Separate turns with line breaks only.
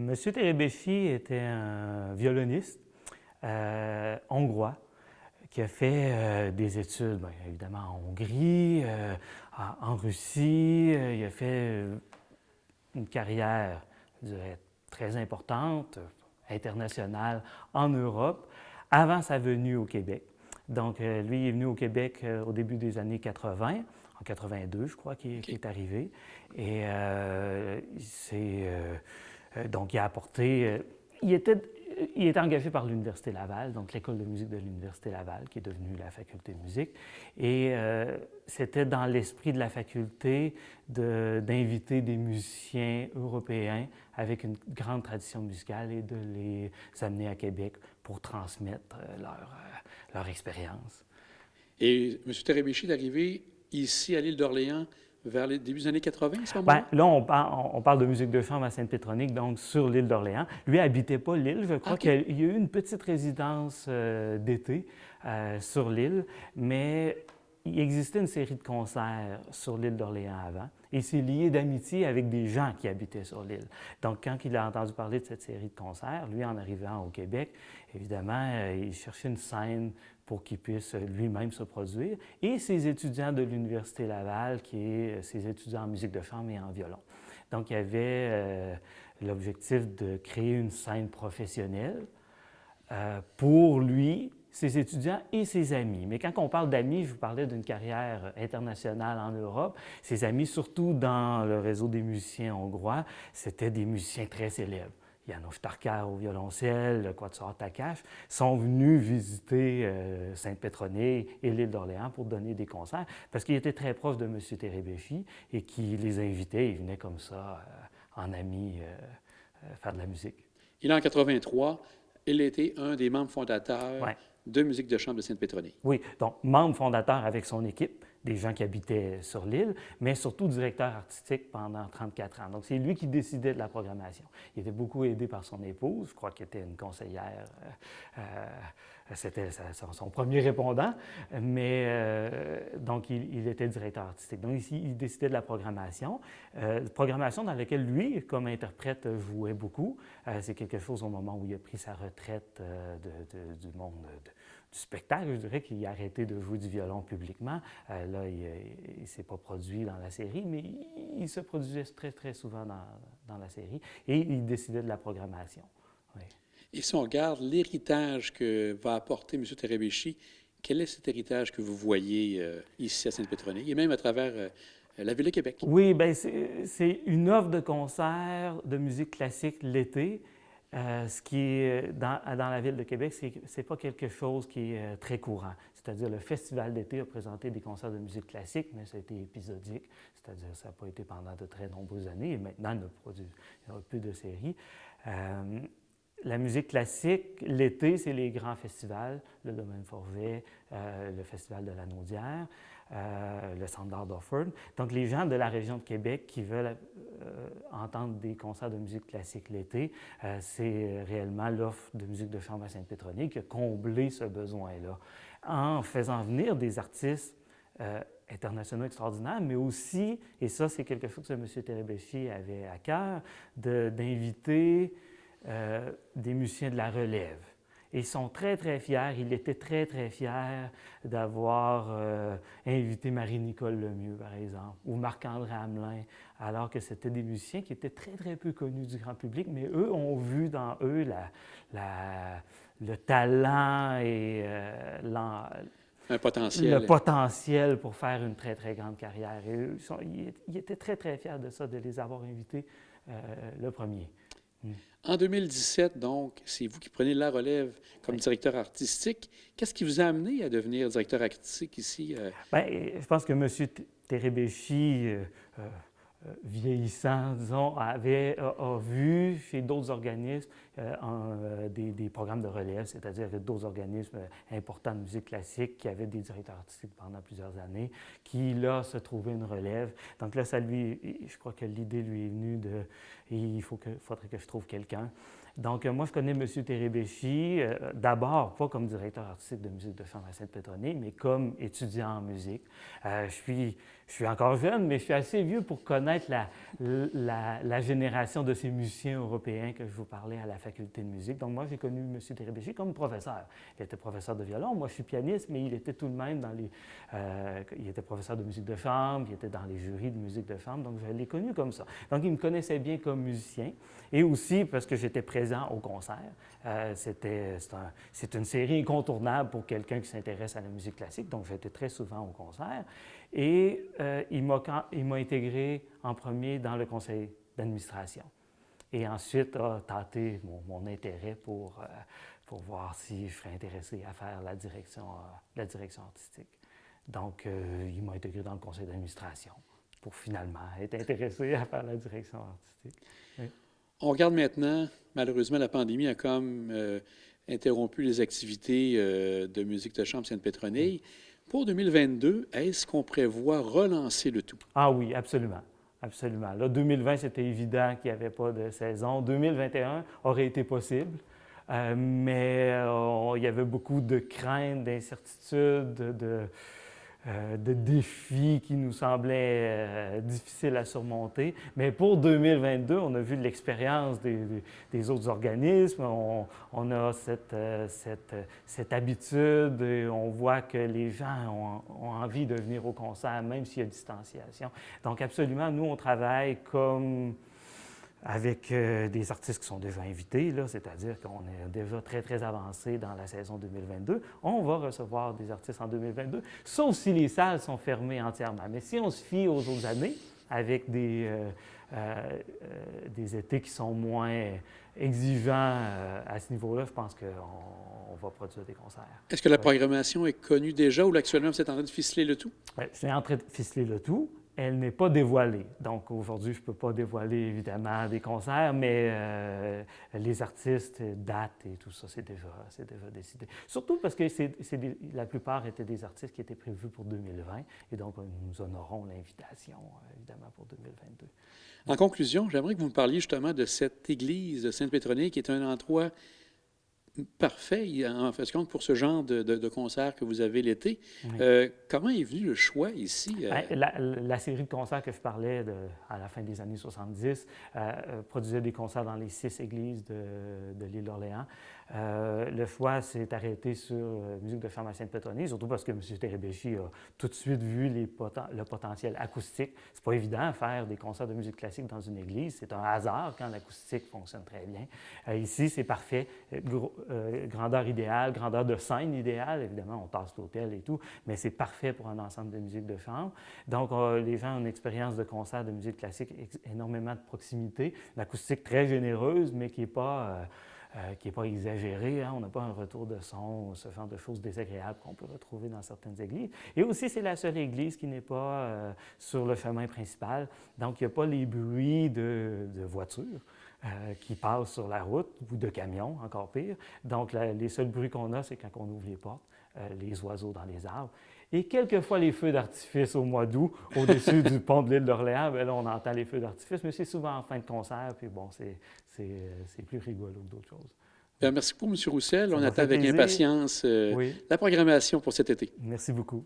M. Terebesi était un violoniste hongrois qui a fait des études, bien, évidemment en Hongrie, en Russie. Il a fait une carrière, je dirais, très importante, internationale en Europe, avant sa venue au Québec. Donc, lui, il est venu au Québec au début des années 80, en 82, je crois, qu'il est arrivé. Et donc, il a apporté... il était engagé par l'Université Laval, donc l'École de musique de l'Université Laval, qui est devenue la faculté de musique. Et c'était dans l'esprit de la faculté d'inviter des musiciens européens avec une grande tradition musicale et de les amener à Québec pour transmettre leur expérience.
Et M. Terebesi est arrivé ici à l'île d'Orléans vers les débuts des années 80, à ce moment-là?
Là, on parle de musique de chambre à Sainte-Pétronique, donc sur l'île d'Orléans. Lui n'habitait pas l'île. Je crois qu'il y a eu une petite résidence d'été sur l'île, mais il existait une série de concerts sur l'île d'Orléans avant, et c'est lié d'amitié avec des gens qui habitaient sur l'île. Donc, quand il a entendu parler de cette série de concerts, lui, en arrivant au Québec, évidemment, il cherchait une scène pour qu'il puisse lui-même se produire, et ses étudiants de l'Université Laval, qui est ses étudiants en musique de chambre et en violon. Donc, il y avait l'objectif de créer une scène professionnelle pour lui, ses étudiants et ses amis. Mais quand on parle d'amis, je vous parlais d'une carrière internationale en Europe. Ses amis, surtout dans le réseau des musiciens hongrois, c'était des musiciens très célèbres. János Tarkár au violoncelle, le Quatuor Takács, sont venus visiter Sainte-Pétronille et l'île d'Orléans pour donner des concerts, parce qu'il était très proche de M. Terebesi et qui les invitait. Ils venaient comme ça, en amis, faire de la musique.
Il est en 83. Il était un des membres fondateurs de Musique de chambre de Sainte-Pétronille.
Oui, donc membre fondateur avec son équipe, des gens qui habitaient sur l'île, mais surtout directeur artistique pendant 34 ans. Donc, c'est lui qui décidait de la programmation. Il était beaucoup aidé par son épouse, je crois qu'elle était une conseillère, c'était son premier répondant, mais donc il était directeur artistique. Donc, ici, il décidait de la programmation dans laquelle lui, comme interprète, jouait beaucoup. C'est quelque chose au moment où il a pris sa retraite du monde du spectacle, je dirais qu'il a arrêté de jouer du violon publiquement. Là, il ne s'est pas produit dans la série, mais il se produisait très, très souvent dans la série et il décidait de la programmation. Oui.
Et si on regarde l'héritage que va apporter M. Terebesi, quel est cet héritage que vous voyez ici à Sainte-Pétronille et même à travers la Ville de Québec?
Oui, bien, c'est une offre de concert de musique classique l'été. Ce qui est dans la Ville de Québec, ce n'est pas quelque chose qui est très courant. C'est-à-dire, le Festival d'été a présenté des concerts de musique classique, mais ça a été épisodique. C'est-à-dire, ça n'a pas été pendant de très nombreuses années. Et maintenant, il n'y a plus de séries. La musique classique, l'été, c'est les grands festivals, le Domaine Forget, le Festival de la Naudière, le Centre d'art d'Offord. Donc, les gens de la région de Québec qui veulent entendre des concerts de musique classique l'été, c'est réellement l'offre de musique de chambre à Sainte-Pétronille qui a comblé ce besoin-là, en faisant venir des artistes internationaux extraordinaires, mais aussi, et ça c'est quelque chose que M. Terebesi avait à cœur, d'inviter des musiciens de la relève. Et ils sont très, très fiers. Il était très, très fier d'avoir invité Marie-Nicole Lemieux, par exemple, ou Marc-André Hamelin, alors que c'était des musiciens qui étaient très, très peu connus du grand public, mais eux ont vu dans eux le talent et le potentiel pour faire une très, très grande carrière. Et ils étaient très, très fiers de ça, de les avoir invités le premier.
En 2017, donc, c'est vous qui prenez la relève comme directeur artistique. Qu'est-ce qui vous a amené à devenir directeur artistique ici?
Bien, je pense que M. Terebesi, vieillissant, disons, a vu chez d'autres organismes des programmes de relève, c'est-à-dire d'autres organismes importants de musique classique qui avaient des directeurs artistiques pendant plusieurs années, qui, là, se trouvaient une relève. Donc là, je crois que l'idée lui est venue et faudrait que je trouve quelqu'un. Donc, moi, je connais M. Terebeschi, d'abord, pas comme directeur artistique de musique de chambre à Sainte-Pétronée, mais comme étudiant en musique. Je suis encore jeune, mais je suis assez vieux pour connaître la génération de ces musiciens européens que je vous parlais à la faculté de musique. Donc, moi, j'ai connu M. Terebeschi comme professeur. Il était professeur de violon. Moi, je suis pianiste, mais il était tout de même il était professeur de musique de chambre, il était dans les jurys de musique de chambre, donc je l'ai connu comme ça. Donc, il me connaissait bien comme musicien, et aussi parce que j'étais présent au concert. C'est une série incontournable pour quelqu'un qui s'intéresse à la musique classique, donc j'étais très souvent au concert. Et il m'a intégré en premier dans le conseil d'administration. Et ensuite a tâté mon intérêt pour voir si je serais intéressé à faire la direction artistique. Donc, il m'a intégré dans le conseil d'administration pour finalement être intéressé à faire la direction artistique. Oui.
On regarde maintenant, malheureusement, la pandémie a comme interrompu les activités de musique de chambre Sainte-Pétronille. Pour 2022, est-ce qu'on prévoit relancer le tout?
Ah oui, absolument. Absolument. Là, 2020, c'était évident qu'il n'y avait pas de saison. 2021 aurait été possible, mais il y avait beaucoup de craintes, d'incertitudes, de défis qui nous semblaient difficiles à surmonter. Mais pour 2022, on a vu de l'expérience des autres organismes, on a cette habitude, et on voit que les gens ont envie de venir au concert, même s'il y a distanciation. Donc absolument, nous, on travaille avec des artistes qui sont déjà invités, c'est-à-dire qu'on est déjà très, très avancé dans la saison 2022. On va recevoir des artistes en 2022, sauf si les salles sont fermées entièrement. Mais si on se fie aux autres années, avec des étés qui sont moins exigeants à ce niveau-là, je pense qu'on va produire des concerts.
Est-ce que la programmation est connue déjà ou actuellement vous êtes en train de ficeler le tout?
Bien, je suis en train de ficeler le tout. Elle n'est pas dévoilée. Donc, aujourd'hui, je ne peux pas dévoiler, évidemment, des concerts, mais les artistes, dates et tout ça, c'est déjà décidé. Surtout parce que la plupart étaient des artistes qui étaient prévus pour 2020, et donc nous honorons l'invitation, évidemment, pour 2022.
En conclusion, j'aimerais que vous me parliez justement de cette église de Sainte-Pétronille qui est un endroit parfait, en fait, compte pour ce genre de concert que vous avez l'été. Oui. Comment est venu le choix ici?
La série de concerts que je parlais à la fin des années 70 produisait des concerts dans les 6 églises de l'île d'Orléans. Le choix s'est arrêté sur musique de chambre à Sainte-Pétronille, surtout parce que M. Terebeschi a tout de suite vu le potentiel acoustique. C'est pas évident de faire des concerts de musique classique dans une église. C'est un hasard quand l'acoustique fonctionne très bien. Ici, c'est parfait. Grandeur idéale, grandeur de scène idéale. Évidemment, on tasse l'hôtel et tout, mais c'est parfait pour un ensemble de musique de chambre. Donc, les gens ont une expérience de concert de musique classique énormément de proximité. L'acoustique très généreuse, mais qui n'est pas exagéré, hein? On n'a pas un retour de son, ce genre de choses désagréables qu'on peut retrouver dans certaines églises. Et aussi, c'est la seule église qui n'est pas sur le chemin principal, donc il n'y a pas les bruits de voitures qui passent sur la route, ou de camions, encore pire. Donc, les seuls bruits qu'on a, c'est quand on ouvre les portes, les oiseaux dans les arbres. Et quelquefois, les feux d'artifice au mois d'août, au-dessus du pont de l'île d'Orléans, bien là, on entend les feux d'artifice, mais c'est souvent en fin de concert, puis bon, c'est plus rigolo que d'autres choses.
Bien, merci beaucoup, M. Roussel. On attend avec impatience la programmation pour cet été.
Merci beaucoup.